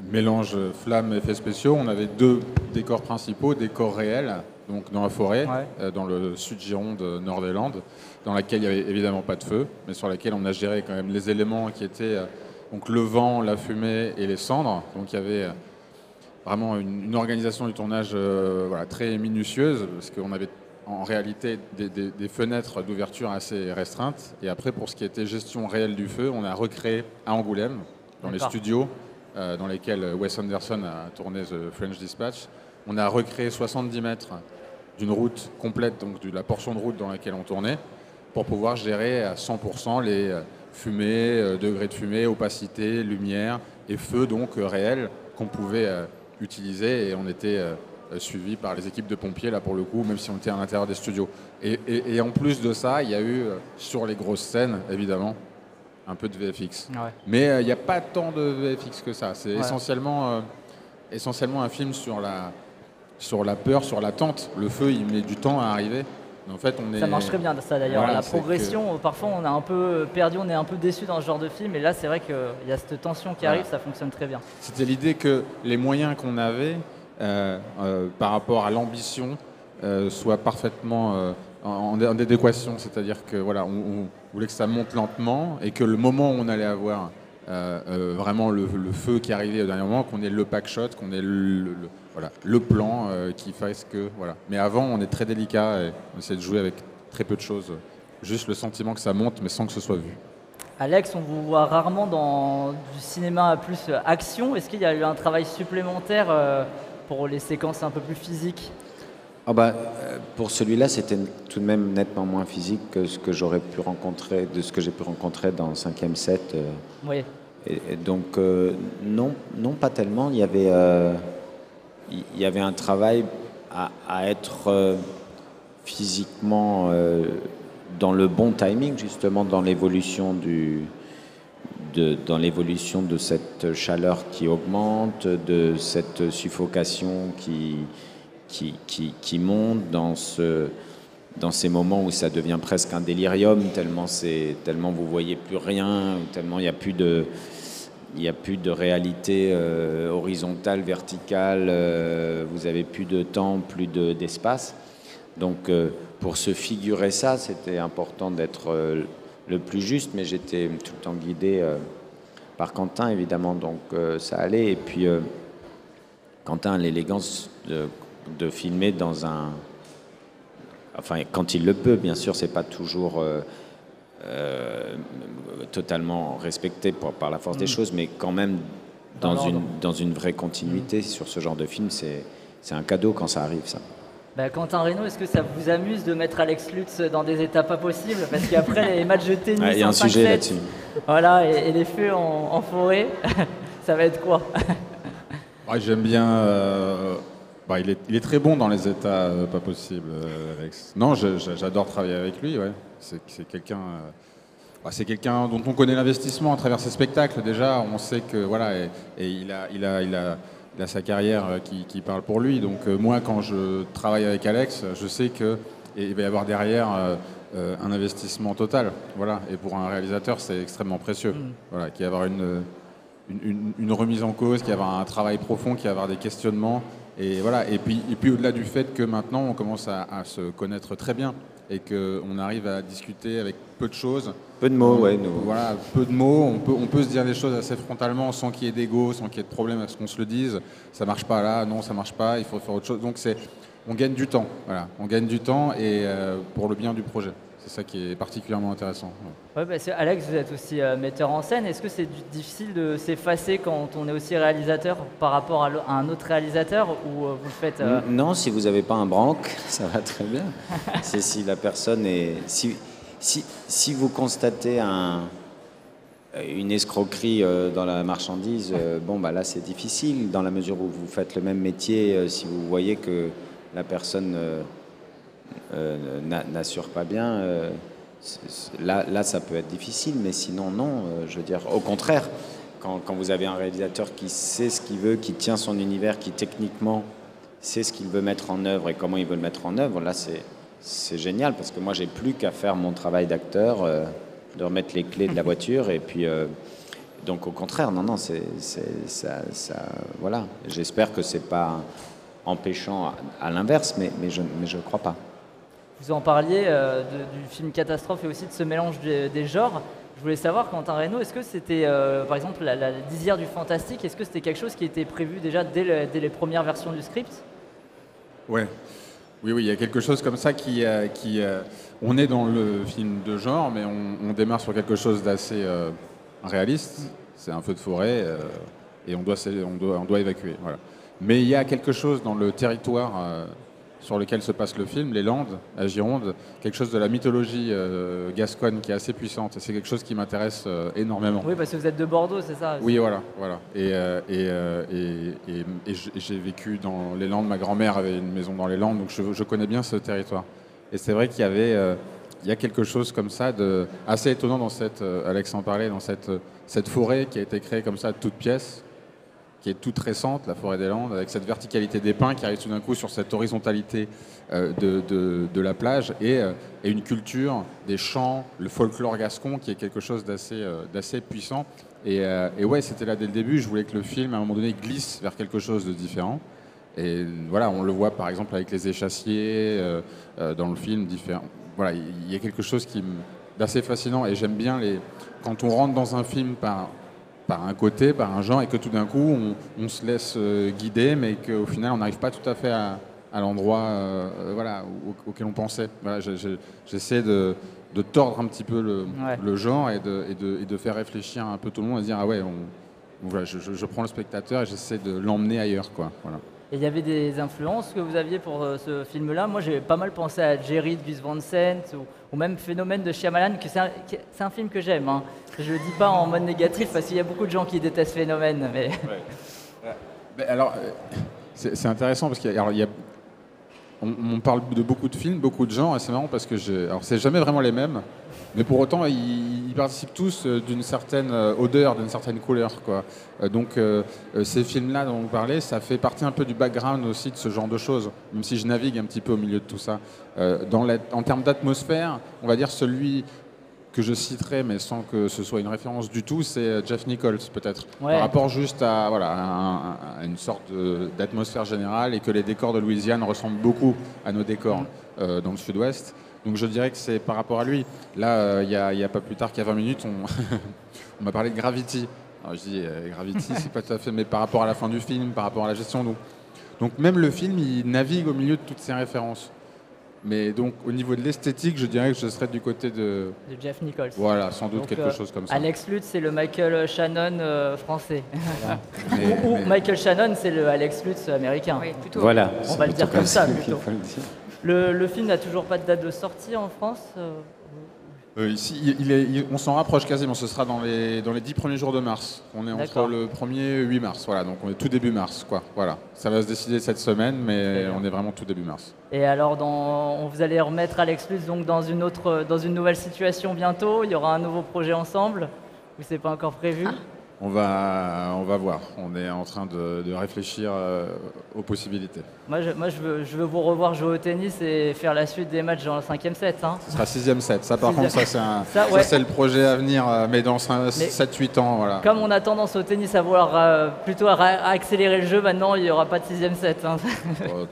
mélange flammes et effets spéciaux. On avait 2 décors principaux, décors réels, donc dans la forêt, dans le sud Gironde, nord des Landes, dans laquelle il n'y avait évidemment pas de feu, mais sur laquelle on a géré quand même les éléments qui étaient donc le vent, la fumée et les cendres. Donc il y avait vraiment une organisation du tournage très minutieuse, parce qu'on avait en réalité des fenêtres d'ouverture assez restreintes. Et après, pour ce qui était gestion réelle du feu, on a recréé à Angoulême, dans les studios dans lesquels Wes Anderson a tourné The French Dispatch, on a recréé 70 mètres d'une route complète, donc de la portion de route dans laquelle on tournait, pour pouvoir gérer à 100% les fumées, degrés de fumée, opacité, lumière et feu donc réel qu'on pouvait utiliser, et on était suivi par les équipes de pompiers là pour le coup, même si on était à l'intérieur des studios. Et en plus de ça, il y a eu sur les grosses scènes évidemment un peu de VFX. Mais il n'y a pas tant de VFX que ça. C'est essentiellement un film sur la peur, sur l'attente. Le feu, il met du temps à arriver. En fait, ça marche très bien ça d'ailleurs. Voilà, la progression, parfois on a un peu perdu, on est un peu déçu dans ce genre de film, et là c'est vrai qu'il y a cette tension qui arrive, ça fonctionne très bien. C'était l'idée que les moyens qu'on avait par rapport à l'ambition soient parfaitement en adéquation, c'est-à-dire que voilà, on voulait que ça monte lentement et que le moment où on allait avoir vraiment le feu qui arrivait au dernier moment, qu'on ait le pack shot, qu'on ait le plan qui fasse que voilà. Mais avant, on est très délicat et on essaie de jouer avec très peu de choses, juste le sentiment que ça monte, mais sans que ce soit vu. Alex, on vous voit rarement dans du cinéma plus action. Est-ce qu'il y a eu un travail supplémentaire pour les séquences un peu plus physiques? Pour celui-là, c'était tout de même nettement moins physique que ce que j'aurais pu rencontrer, de ce que j'ai pu rencontrer dans 5e set. Oui. Et donc, non, pas tellement. Il y avait un travail à être physiquement dans le bon timing, justement, dans l'évolution de cette chaleur qui augmente, de cette suffocation qui monte dans ces moments où ça devient presque un délirium, tellement vous voyez plus rien, tellement il n'y a plus de réalité horizontale, verticale, vous avez plus de temps, plus d'espace. Donc pour se figurer ça, c'était important d'être le plus juste, mais j'étais tout le temps guidé par Quentin, évidemment, donc ça allait. Et puis Quentin a l'élégance de filmer dans un... Enfin, quand il le peut, bien sûr, c'est pas toujours totalement respecté par la force des choses, mais quand même dans une vraie continuité sur ce genre de film, c'est un cadeau quand ça arrive, ça. Quentin Reynaud, est-ce que ça vous amuse de mettre Alex Lutz dans des états pas possibles? Parce qu'après, les matchs de tennis, il y a un sujet là-dessus. Voilà, et les feux en forêt, ça va être quoi? J'aime bien... il est très bon dans les états pas possibles, Alex. Non, j'adore travailler avec lui, ouais. C'est quelqu'un... c'est quelqu'un dont on connaît l'investissement à travers ses spectacles. Déjà, on sait que... Voilà, et il a sa carrière qui parle pour lui. Donc moi, quand je travaille avec Alex, je sais qu'il Et il va y avoir derrière un investissement total. Voilà. Et pour un réalisateur, c'est extrêmement précieux. Voilà, qu'il y ait avoir une remise en cause, qu'il y ait avoir un travail profond, qu'il y ait avoir des questionnements. Et voilà. Et puis au-delà du fait que maintenant on commence à se connaître très bien et qu'on arrive à discuter avec peu de choses. Peu de mots, Voilà, peu de mots. On peut se dire les choses assez frontalement sans qu'il y ait d'ego, sans qu'il y ait de problème à ce qu'on se le dise. Ça marche pas là, non, ça marche pas, il faut faire autre chose. Donc on gagne du temps. Voilà, on gagne du temps et pour le bien du projet. C'est ça qui est particulièrement intéressant. Ouais, parce que Alex, vous êtes aussi metteur en scène. Est-ce que c'est difficile de s'effacer quand on est aussi réalisateur par rapport à un autre réalisateur ou vous le faites Non, si vous n'avez pas un branque, ça va très bien. C'est si la personne est... Si vous constatez une escroquerie dans la marchandise, là c'est difficile. Dans la mesure où vous faites le même métier, si vous voyez que la personne... n'assure pas bien, là ça peut être difficile, mais sinon non, je veux dire, au contraire, quand vous avez un réalisateur qui sait ce qu'il veut, qui tient son univers, qui techniquement sait ce qu'il veut mettre en œuvre et comment il veut le mettre en œuvre, là c'est génial, parce que moi j'ai plus qu'à faire mon travail d'acteur, de remettre les clés de la voiture, et puis donc au contraire, non, voilà, j'espère que c'est pas empêchant à l'inverse, mais je crois pas. Vous en parliez du film Catastrophe et aussi de ce mélange des genres. Je voulais savoir, Quentin Reynaud, est-ce que c'était, par exemple, la lisière du fantastique, est-ce que c'était quelque chose qui était prévu déjà dès les premières versions du script ? Ouais. Oui, il y a quelque chose comme ça qui on est dans le film de genre, mais on démarre sur quelque chose d'assez réaliste. C'est un feu de forêt et on doit évacuer. Voilà. Mais il y a quelque chose dans le territoire sur lequel se passe le film, les Landes, à Gironde, quelque chose de la mythologie gasconne qui est assez puissante. Et c'est quelque chose qui m'intéresse énormément. Oui, parce que vous êtes de Bordeaux, c'est ça ? Oui, voilà. Et j'ai vécu dans les Landes. Ma grand-mère avait une maison dans les Landes, donc je connais bien ce territoire. Et c'est vrai qu'il y a quelque chose comme ça de assez étonnant dans Alex en parlait, dans cette forêt qui a été créée comme ça de toutes pièces, qui est toute récente, la forêt des Landes, avec cette verticalité des pins qui arrive tout d'un coup sur cette horizontalité de la plage et une culture, des chants, le folklore gascon qui est quelque chose d'assez puissant. Et ouais, c'était là dès le début, je voulais que le film, à un moment donné, glisse vers quelque chose de différent. Et voilà, on le voit par exemple avec les échassiers, dans le film, différent. Voilà, il y a quelque chose d'assez fascinant et j'aime bien quand on rentre dans un film par un côté, par un genre, et que tout d'un coup, on se laisse guider, mais qu'au final, on n'arrive pas tout à fait à l'endroit auquel on pensait. Voilà, j'essaie de tordre un petit peu le genre et de faire réfléchir un peu tout le monde et dire, ah ouais, voilà, je prends le spectateur et j'essaie de l'emmener ailleurs, quoi. Voilà. Et il y avait des influences que vous aviez pour ce film-là. Moi, j'ai pas mal pensé à Jerry de Gus Van Sant ou même Phénomène de Shyamalan, que c'est un film que j'aime. Hein. Je le dis pas en mode négatif parce qu'il y a beaucoup de gens qui détestent Phénomène. Mais... Ouais. Alors, c'est intéressant parce on parle de beaucoup de films, beaucoup de genres, et c'est marrant parce que alors c'est jamais vraiment les mêmes, mais pour autant ils participent tous d'une certaine odeur, d'une certaine couleur, quoi. Donc ces films-là dont vous parlez, ça fait partie un peu du background aussi de ce genre de choses, même si je navigue un petit peu au milieu de tout ça. En termes d'atmosphère, on va dire celui que je citerai, mais sans que ce soit une référence du tout, c'est Jeff Nichols, peut-être. Ouais. Par rapport juste à une sorte d'atmosphère générale et que les décors de Louisiane ressemblent beaucoup à nos décors dans le sud-ouest. Donc je dirais que c'est par rapport à lui. Là, il y a pas plus tard qu'il y a 20 minutes, on m'a parlé de Gravity. Alors je dis, Gravity, c'est pas tout à fait, mais par rapport à la fin du film, par rapport à la gestion. Donc même le film, il navigue au milieu de toutes ces références. Mais donc, au niveau de l'esthétique, je dirais que je serais du côté de Jeff Nichols. Voilà, sans doute donc, quelque chose comme ça. Alex Lutz, c'est le Michael Shannon français. Ou Michael Shannon, c'est le Alex Lutz américain. Oui, plutôt. Voilà. On va le dire comme ça, plutôt. Le film n'a toujours pas de date de sortie en France Ici, on s'en rapproche quasiment. Ce sera dans les 10 premiers jours de mars. On est entre le 1er et 8 mars. Voilà, donc on est tout début mars, quoi. Voilà. Ça va se décider cette semaine, mais on est vraiment tout début mars. Et alors, vous allez remettre Alex Lutz donc dans une nouvelle situation bientôt. Il y aura un nouveau projet ensemble. Ou c'est pas encore prévu On va voir. On est en train de réfléchir aux possibilités. Moi, je veux vous revoir jouer au tennis et faire la suite des matchs dans le 5e set. Hein. Ce sera 6e set. Ça, par contre, c'est le projet à venir, mais dans 7-8 ans. Voilà. Comme on a tendance au tennis à vouloir plutôt à accélérer le jeu, maintenant, il n'y aura pas de 6e set. Hein.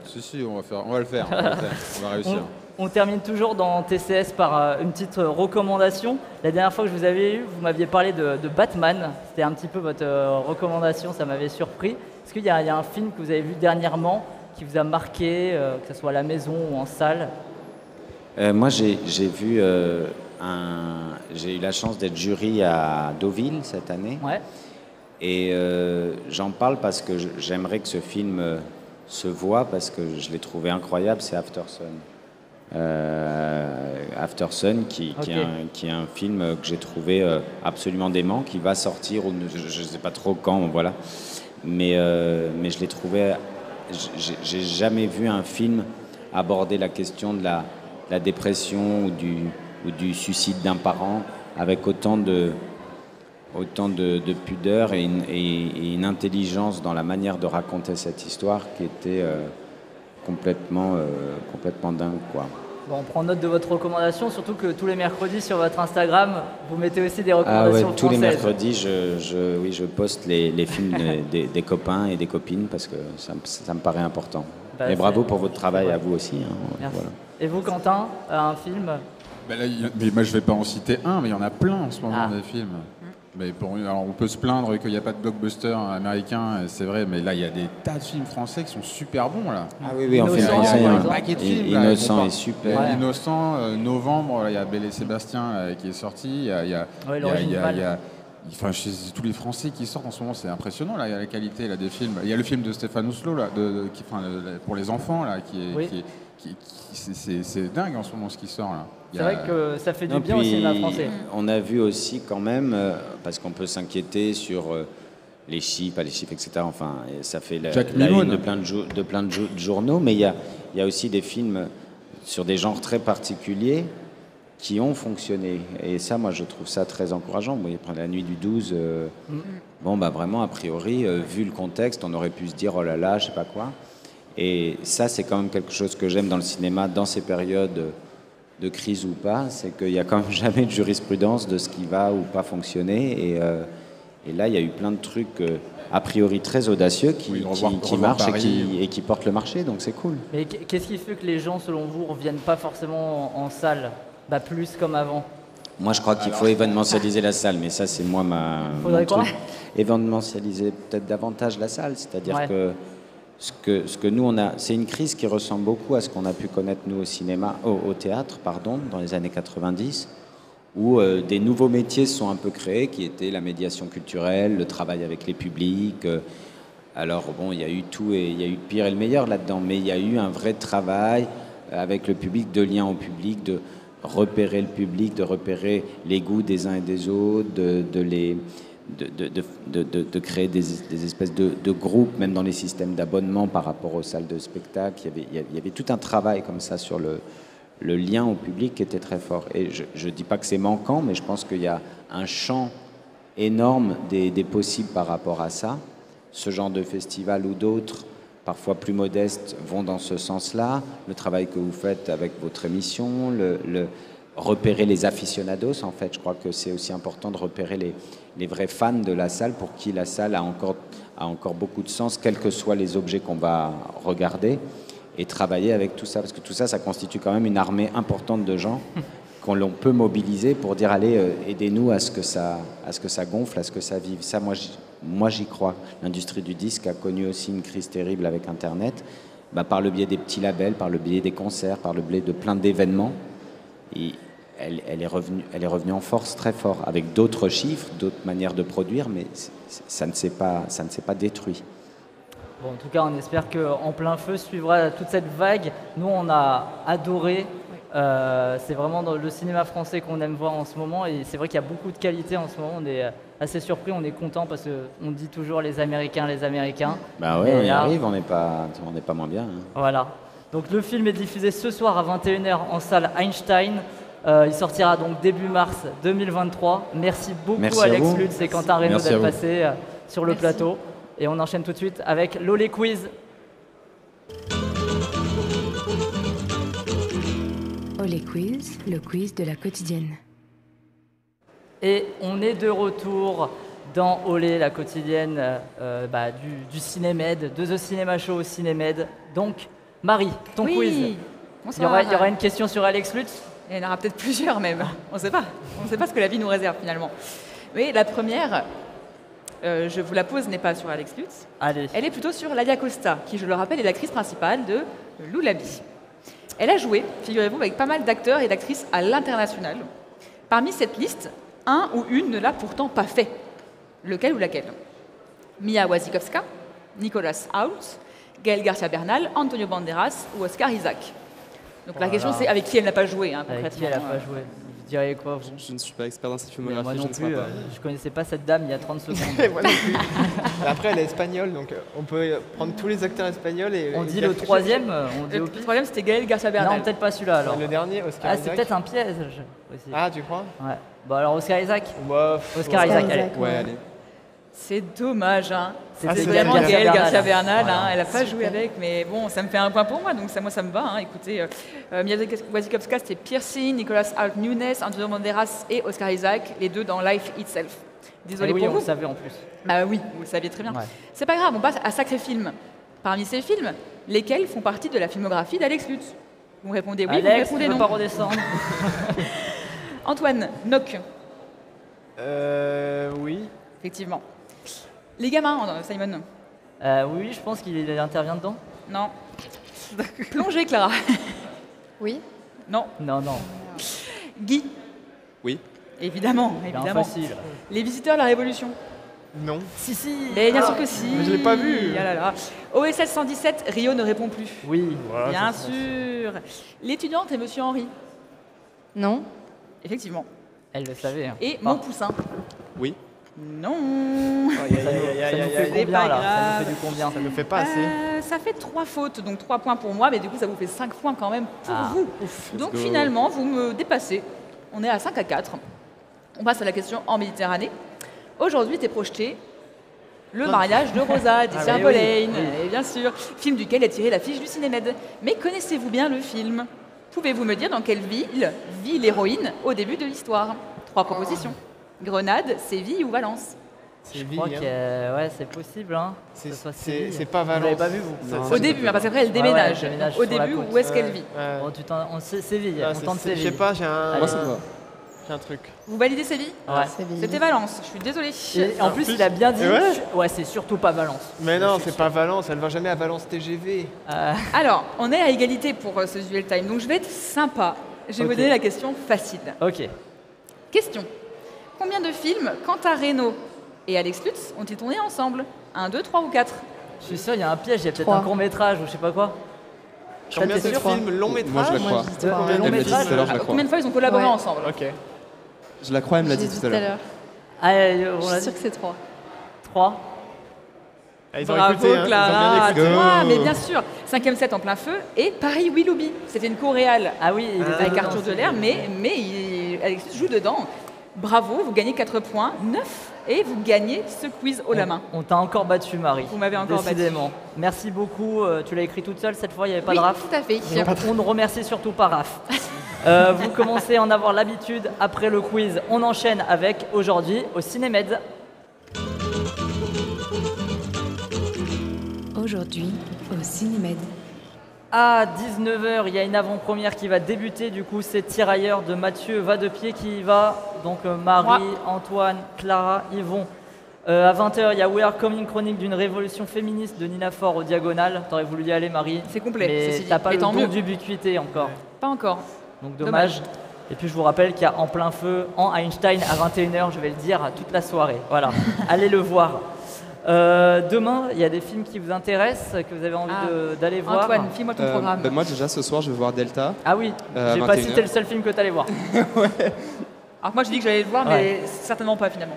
Si, on va le faire. On va réussir. On termine toujours dans TCS par une petite recommandation. La dernière fois que je vous avais eu, vous m'aviez parlé de Batman. C'était un petit peu votre recommandation, ça m'avait surpris. Est-ce qu'il y a un film que vous avez vu dernièrement qui vous a marqué, que ce soit à la maison ou en salle? Moi, j'ai vu j'ai eu la chance d'être jury à Deauville cette année. Ouais. Et j'en parle parce que j'aimerais que ce film se voit, parce que je l'ai trouvé incroyable, c'est Aftersun. Aftersun, qui est un film que j'ai trouvé absolument dément, qui va sortir, ou je ne sais pas trop quand, voilà. Mais je l'ai trouvé... J'ai jamais vu un film aborder la question de la dépression ou du suicide d'un parent avec autant de pudeur et une intelligence dans la manière de raconter cette histoire qui était complètement dingue, quoi. Bon, on prend note de votre recommandation, surtout que tous les mercredis sur votre Instagram, vous mettez aussi des recommandations tous les françaises. mercredis, je poste les films des copains et des copines parce que ça me paraît important. Et bravo pour votre travail à vous aussi. Hein, merci. Voilà. Et vous, Quentin, un film? Mais moi, je ne vais pas en citer un, mais il y en a plein en ce moment, des films. Mais alors, on peut se plaindre qu'il n'y a pas de blockbuster américain, c'est vrai, mais là, il y a des tas de films français qui sont super bons, là. Ah oui, en film français, il y a un paquet de films. Innocent est super. Ouais. Innocent, novembre, il y a Belle et Sébastien qui est sorti. Il y a enfin, chez tous les Français qui sortent en ce moment, c'est impressionnant, là, il y a la qualité là, des films. Il y a le film de Stéphane Oslo, là, pour les enfants, là, c'est dingue en ce moment ce qui sort, là. C'est vrai que ça fait du bien au cinéma français. On a vu aussi quand même, parce qu'on peut s'inquiéter sur les chiffres, pas les chiffres, etc. Enfin, ça fait la une de plein de journaux, mais il y a aussi des films sur des genres très particuliers qui ont fonctionné. Et ça, moi, je trouve ça très encourageant. Vous voyez, La Nuit du 12, vraiment, a priori, vu le contexte, on aurait pu se dire, oh là là, je sais pas quoi. Et ça, c'est quand même quelque chose que j'aime dans le cinéma, dans ces périodes de crise ou pas, c'est qu'il n'y a quand même jamais de jurisprudence de ce qui va ou pas fonctionner. Et là, il y a eu plein de trucs a priori très audacieux qui marchent et qui portent le marché, donc c'est cool. Mais qu'est-ce qui fait que les gens, selon vous, ne reviennent pas forcément en salle, plus comme avant? Moi, je crois qu'il faut événementialiser la salle, mais ça, c'est moi Faudrait quoi? Événementialiser peut-être davantage la salle, c'est-à-dire que ce que nous, on a, c'est une crise qui ressemble beaucoup à ce qu'on a pu connaître, nous, au théâtre, dans les années 90, où des nouveaux métiers se sont un peu créés, qui étaient la médiation culturelle, le travail avec les publics. Alors, il y a eu tout, et il y a eu le pire et le meilleur là-dedans, mais il y a eu un vrai travail avec le public, de lien au public, de repérer le public, de repérer les goûts des uns et des autres, de créer des espèces de groupes, même dans les systèmes d'abonnement par rapport aux salles de spectacle. Il y avait tout un travail comme ça sur le lien au public qui était très fort. Et je ne dis pas que c'est manquant, mais je pense qu'il y a un champ énorme des possibles par rapport à ça. Ce genre de festival ou d'autres, parfois plus modestes, vont dans ce sens-là. Le travail que vous faites avec votre émission, repérer les aficionados, en fait. Je crois que c'est aussi important de repérer les vrais fans de la salle, pour qui la salle a encore beaucoup de sens, quels que soient les objets qu'on va regarder, et travailler avec tout ça, parce que tout ça, ça constitue quand même une armée importante de gens qu'on peut mobiliser pour dire, allez, aidez-nous à ce que ça gonfle, à ce que ça vive. Ça, moi, j'y crois. L'industrie du disque a connu aussi une crise terrible avec Internet, par le biais des petits labels, par le biais des concerts, par le biais de plein d'événements. Et elle est revenue en force très fort, avec d'autres chiffres, d'autres manières de produire, mais ça ne s'est pas détruit. Bon, en tout cas, on espère qu'en plein feu suivra toute cette vague. Nous, on a adoré. C'est vraiment dans le cinéma français qu'on aime voir en ce moment, et c'est vrai qu'il y a beaucoup de qualité en ce moment. On est assez surpris, on est content, parce qu'on dit toujours les Américains. Bah ouais, on y arrive, on n'est pas moins bien. Hein. Voilà. Donc le film est diffusé ce soir à 21h en salle Einstein. Il sortira donc début mars 2023. Merci beaucoup Merci à Alex vous. Lutz et Quentin Reynaud Merci à d'être vous. passés sur le plateau. Et on enchaîne tout de suite avec l'Olé Quiz. Olé Quiz, le quiz de la quotidienne. Et on est de retour dans Olé, la quotidienne du Cinémed, de The Cinema Show au Cinémed. Donc, Marie, ton quiz. Il y Bonsoir. aura une question sur Alex Lutz. Il y en aura peut-être plusieurs même. On ne sait pas. On ne sait pas ce que la vie nous réserve finalement. Mais la première, je vous la pose, n'est pas sur Alex Lutz. Allez. Elle est plutôt sur Ladia Costa, qui, je le rappelle, est l'actrice principale de Loulabi. Elle a joué, figurez-vous, avec pas mal d'acteurs et d'actrices à l'international. Parmi cette liste, un ou une ne l'a pourtant pas fait. Lequel ou laquelle? Mia Wasikowska, Nicolas Hoult, Gaël Garcia Bernal, Antonio Banderas ou Oscar Isaac. Donc la question c'est avec qui elle n'a pas joué, hein, Avec concrètement. qui elle n'a pas joué? Vous diriez quoi, vous? Je ne suis pas expert dans cette Mais filmographie, moi je non ne sais plus, pas. je connaissais pas cette dame il y a 30 secondes. Moi non plus. Après, elle est espagnole, donc on peut prendre tous les acteurs espagnols et. On et dit dire le que- troisième, on dit Le au pire. troisième c'était Gaël Garcia Bernal. Non, peut-être pas celui-là alors. Le dernier, Oscar Ah, Isaac. c'est peut-être un piège aussi. Ah, tu crois? Ouais. Bon, alors Oscar Isaac. Bah, Oscar Oscar Isaac, Isaac. allez. Ouais, allez. C'est dommage, hein. C'était C'est Gaël vraiment Garcia Gaël Bernal. Garcia Bernal, Voilà. hein. Elle n'a pas joué avec, mais bon, ça me fait un point pour moi, donc ça, moi ça me va. Hein. Écoutez, Mia Wasikowska c'était Piercing, Nicolas Hoult Nunes, Antonio Banderas et Oscar Isaac, les deux dans Life Itself. Désolé Eh oui, pour on vous. le savait en plus. Bah oui, vous le saviez très bien. Ouais. C'est pas grave, on passe à Sacré Film. Parmi ces films, lesquels font partie de la filmographie d'Alex Lutz? Vous me répondez oui, vous me Alex, tu répondez veux non. pas redescendre? Antoine, Nock, Oui. effectivement. Les gamins, Simon. Oui, je pense qu'il intervient dedans. Non. Plongée, Clara. Oui. Non. Non, non. Guy. Oui. Évidemment, Bien évidemment. facile. Les visiteurs de la Révolution. Non. Si, si. Mais bien sûr que si. Mais je l'ai pas vu. Ah là là. OSS 117, Rio ne répond plus. Oui. Voilà, Bien c'est ça. sûr. L'étudiante et Monsieur Henri. Non. Effectivement. Elle le savait. Hein. Et Enfin, Mon Poussin. Oui. Non. ça nous fait C'est combien pas là? Ça grave. nous fait du combien? Ça ne fait pas assez. Ça fait 3 fautes, donc 3 points pour moi, mais du coup ça vous fait 5 points quand même pour Ah. vous. Donc go. finalement, vous me dépassez. On est à 5-4. On passe à la question en Méditerranée. Aujourd'hui était projeté Le mariage de Rosa, d'Issien oui, Boleyn, oui. et bien sûr, film duquel est tirée l'affiche du Cinémed. Mais connaissez-vous bien le film? Pouvez-vous me dire dans quelle ville vit l'héroïne au début de l'histoire? 3 propositions. Grenade, Séville ou Valence? C'est Je vie, crois hein. que ouais, c'est possible. Hein, que ce soit Séville. C'est pas Vous l'avez Valence. pas vu, vous? Non. Au début, hein, parce qu'après elle ouais, déménage. elle déménage Donc, au sur la début, côte. où est-ce qu'elle vit? Ouais. Bon, on sait Séville, Ah, on tente je Séville. sais pas, j'ai un. Moi, ça me va. J'ai un truc. Vous validez Séville? Ouais. Séville. C'était Valence, je suis désolée. Et en plus, il a bien dit. Et ouais. Ouais, c'est surtout pas Valence. Mais non, c'est pas Valence, elle va jamais à Valence TGV. Alors, on est à égalité pour ce duel time, donc je vais être sympa. Je vais Ok. vous donner la question facile. Ok. Question. Combien de films Quentin Reynaud et Alex Lutz ont-ils tourné ensemble? 1, 2, 3 ou 4? Je suis sûr, il y a un piège, il y a peut-être 3. un court métrage ou je sais pas quoi. Combien t'es de sûr, films long métrage Moi, je la crois. je dis trois. Le long Elle m'a dit métrage. tout à l'heure, je la crois. Combien de fois ils ont collaboré Ouais. ensemble? Ok. Je la crois, elle me l'a J'ai dit tout à l'heure. Allez, Je on suis l'a sûre dit. que c'est 3. 3. Ah, ils ont Bravo écouté, hein, ils ont Clara, bien écouté. toi, mais bien sûr. 5e set en plein feu et Paris Willoughby. C'était une co-réale Ah oui, il était avec dedans, Arthur c'est- Delair, mais Alex Lutz joue dedans. Bravo, vous gagnez 4 points, 9, et vous gagnez ce quiz haut la main. On t'a encore battu, Marie. Vous m'avez encore battu. Décidément. Merci beaucoup. Tu l'as écrit toute seule cette fois, il n'y avait pas Oui, de raf. tout à fait. On ne remercie surtout pas Raph. Vous commencez à en avoir l'habitude. Après le quiz, on enchaîne avec aujourd'hui au Cinémed. Aujourd'hui, au Cinémed. À 19h, il y a une avant-première qui va débuter. Du coup, c'est Tirailleurs de Mathieu Vadepied qui y va. Donc Marie, Antoine, Clara, Yvon. À 20h, il y a We Are Coming, chronique d'une révolution féministe de Nina Faure au Diagonal. T'aurais voulu y aller, Marie. C'est complet, Mais ceci dit. t'as pas Et le tant don mieux. d'ubiquité encore. Pas encore. Donc dommage. Et puis je vous rappelle qu'il y a En plein feu, en Einstein à 21h, je vais le dire toute la soirée. Voilà, allez le voir. Demain, il y a des films qui vous intéressent, que vous avez envie d'aller voir. Antoine, file-moi ton programme. Moi, déjà, ce soir, je vais voir Delta. Ah oui, à j'ai pas 21h. cité le seul film que tu allais voir. Alors moi, je dis que j'allais le voir, mais certainement pas finalement.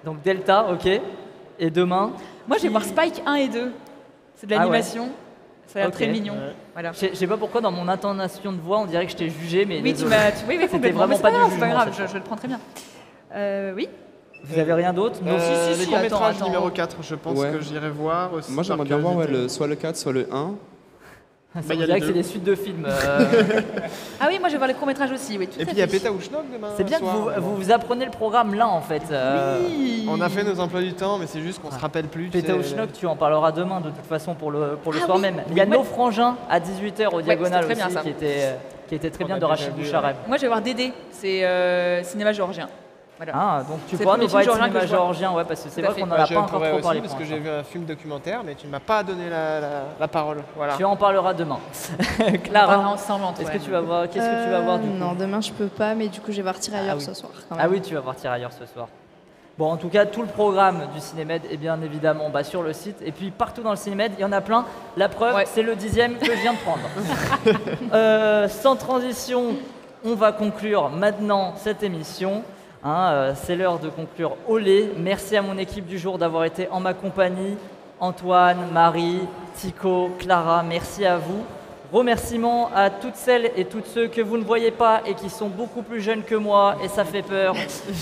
Donc Delta, ok. Et demain Moi, je vais voir Spike 1 et 2. C'est de Ah l'animation. Ça a l'air Ok. très mignon. Ouais. Voilà. Je sais pas pourquoi, dans mon intonation de voix, on dirait que je t'ai jugé, mais Oui, désolé. oui, C'était complètement. vraiment Mais pas c'est du grave, c'est pas jugement, grave, cette je le prends très bien. Oui. Vous avez rien d'autre? Non. Le court-métrage attends. numéro 4, je pense Ouais. que j'irai voir aussi. Moi, j'aimerais par bien voir curiosité. soit le 4, soit le 1. Ça Bah, on y a dirait les que c'est deux. des suites de films. Ah oui, moi je vais voir les courts-métrages aussi. Oui, tout Et à puis il y a fait. Péta ou Schnock demain C'est bien que soir. vous apprenez le programme là, en fait. Oui. On a fait nos emplois du temps, mais c'est juste qu'on se rappelle plus. tu Péta sais. ou Schnock, tu en parleras demain, de toute façon, pour le Ah soir oui. même. Il y a Oui. Nos Frangins à 18h au Diagonal c'était très aussi, bien, ça. qui était très On bien a de déjà Rachid vu, Bouchareb. Moi je vais voir Dédé, c'est cinéma géorgien. Voilà. Ah, donc tu C'est pourras le nous premier parler de film cinéma géorgien que je vois. géorgien, ouais, parce que c'est Tout à vrai fait. qu'on n'en Bah, a je pas encore pourrais trop aussi, parlé. parce pour que j'ai l'instant. vu un film documentaire, mais tu ne m'as pas donné la parole. Voilà. Tu en parleras demain. On parlera Clara, ensemble, Antoine. est-ce que tu vas voir, qu'est-ce que tu vas voir du coup? Non, demain je peux pas, mais du coup je vais voir Tirailleurs oui. ce soir. Quand même. Ah oui, tu vas voir Tirailleurs ce soir. Bon, en tout cas, tout le programme du Cinémed est bien évidemment sur le site. Et puis partout dans le Cinémed, il y en a plein. La preuve, Ouais. c'est le 10e que je viens de prendre. Sans transition, on va conclure maintenant cette émission. C'est l'heure de conclure Olé. Merci à mon équipe du jour d'avoir été en ma compagnie. Antoine, Marie, Tico, Clara, merci à vous. Remerciements à toutes celles et tous ceux que vous ne voyez pas et qui sont beaucoup plus jeunes que moi, et ça fait peur.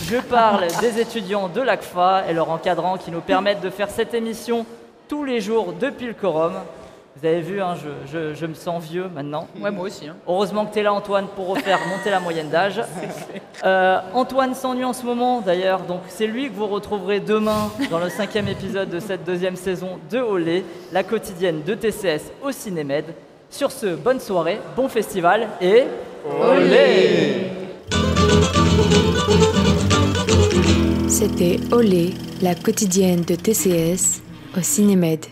Je parle des étudiants de l'ACFA et leurs encadrants qui nous permettent de faire cette émission tous les jours depuis le quorum. Vous avez vu, je me sens vieux maintenant. Ouais, moi aussi. Heureusement que tu es là, Antoine, pour refaire monter la moyenne d'âge. Antoine s'ennuie en ce moment, d'ailleurs, donc c'est lui que vous retrouverez demain dans le 5e épisode de cette 2e saison de Olé, la quotidienne de TCS au Cinémed. Sur ce, bonne soirée, bon festival et Olé! C'était Olé, la quotidienne de TCS au Cinémed.